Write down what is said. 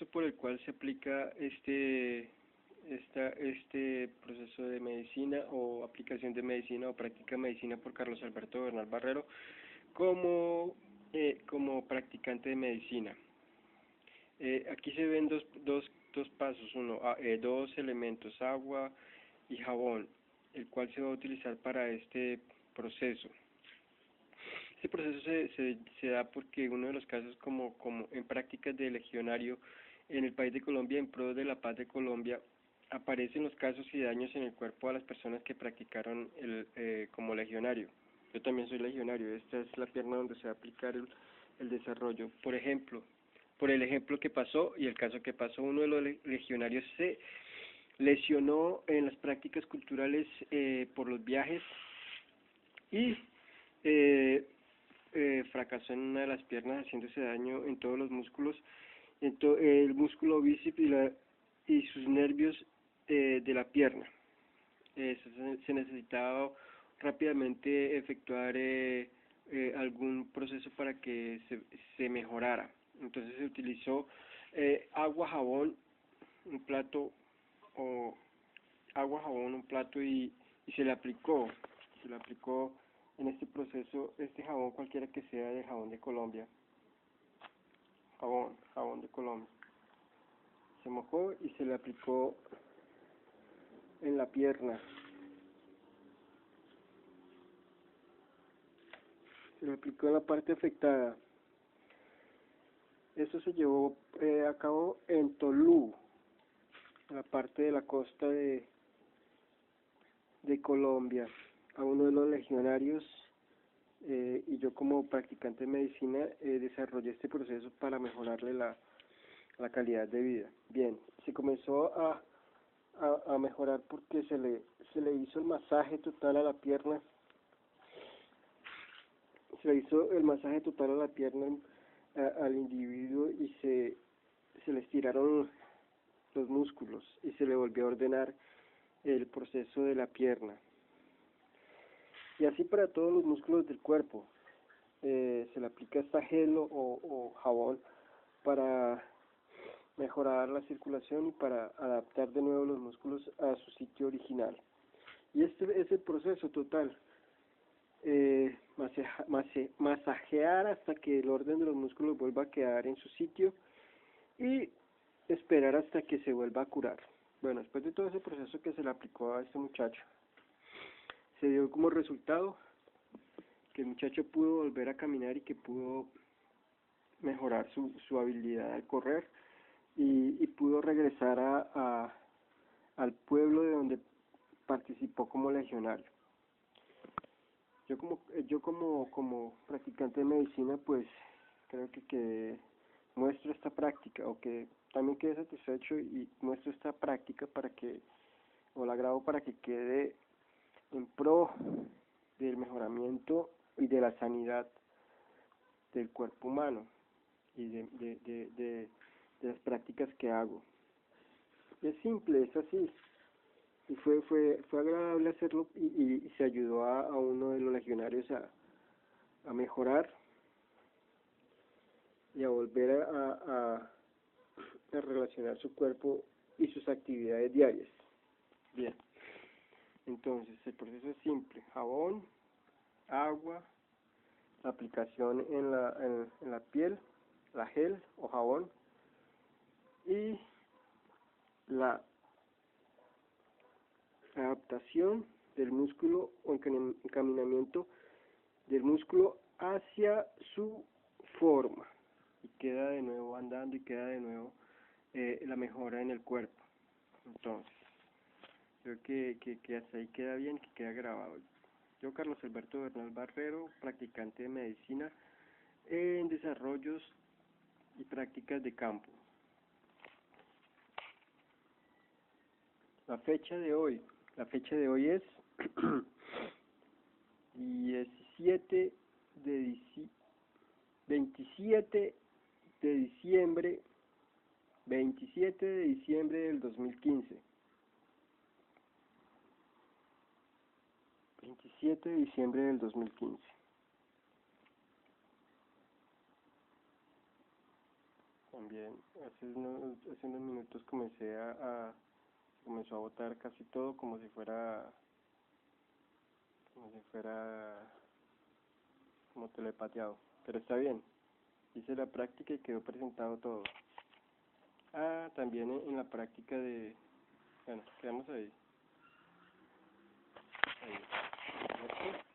proceso por el cual se aplica este proceso de medicina o aplicación de medicina o práctica de medicina por Carlos Alberto Bernal Barrero como practicante de medicina. Aquí se ven dos pasos, dos elementos, agua y jabón, el cual se va a utilizar para este proceso. Este proceso se da porque uno de los casos como en prácticas de legionario en el país de Colombia, en pro de la paz de Colombia, aparecen los casos y daños en el cuerpo a las personas que practicaron como legionario. Yo también soy legionario, esta es la pierna donde se va a aplicar el desarrollo. Por ejemplo, por el ejemplo que pasó y el caso que pasó, uno de los legionarios se lesionó en las prácticas culturales por los viajes y eh, fracasó en una de las piernas haciéndose daño en todos los músculos, el músculo bíceps y sus nervios de la pierna. Se necesitaba rápidamente efectuar algún proceso para que se mejorara. Entonces se utilizó agua, jabón, un plato o agua, jabón, un plato y se le aplicó en este proceso este jabón cualquiera que sea de jabón de Colombia, jabón de Colombia. Se mojó y se le aplicó en la pierna. Se le aplicó en la parte afectada. Eso se llevó a cabo en Tolú, en la parte de la costa de Colombia, a uno de los legionarios y yo como practicante de medicina desarrollé este proceso para mejorarle la calidad de vida. Bien, se comenzó a mejorar porque se le hizo el masaje total a la pierna, se le hizo el masaje total a la pierna al individuo y se le estiraron los músculos y se le volvió a ordenar el proceso de la pierna. Y así para todos los músculos del cuerpo. Se le aplica esta gel o jabón para mejorar la circulación y para adaptar de nuevo los músculos a su sitio original. Y este es el proceso total. Masajear hasta que el orden de los músculos vuelva a quedar en su sitio y esperar hasta que se vuelva a curar. Bueno, después de todo ese proceso que se le aplicó a este muchacho, se dio como resultado que el muchacho pudo volver a caminar y que pudo mejorar su habilidad al correr y pudo regresar al pueblo de donde participó como legionario. Yo como practicante de medicina, pues creo que muestro esta práctica, o que también quedé satisfecho y muestro esta práctica o la grabo para que quede en pro del mejoramiento y de la sanidad del cuerpo humano y de las prácticas que hago. Es simple, es así. Y fue agradable hacerlo y se ayudó a uno de los legionarios a mejorar y a volver a relacionar su cuerpo y sus actividades diarias. Bien, entonces el proceso es simple: jabón, agua, aplicación en la piel, la gel o jabón, y la adaptación del músculo o encaminamiento del músculo hacia su forma y queda de nuevo andando y queda de nuevo la mejora en el cuerpo. Entonces, creo que hasta ahí queda bien, que queda grabado. Yo, Carlos Alberto Bernal Barrero, practicante de medicina en desarrollos y prácticas de campo. La fecha de hoy es 27 de diciembre 27 de diciembre del 2015. 27 de diciembre del 2015. también hace unos minutos comenzó a botar casi todo como si fuera como telepateado, pero está bien. Hice la práctica y quedó presentado todo. Ah, también en la práctica de, bueno, quedamos ahí. Ahí.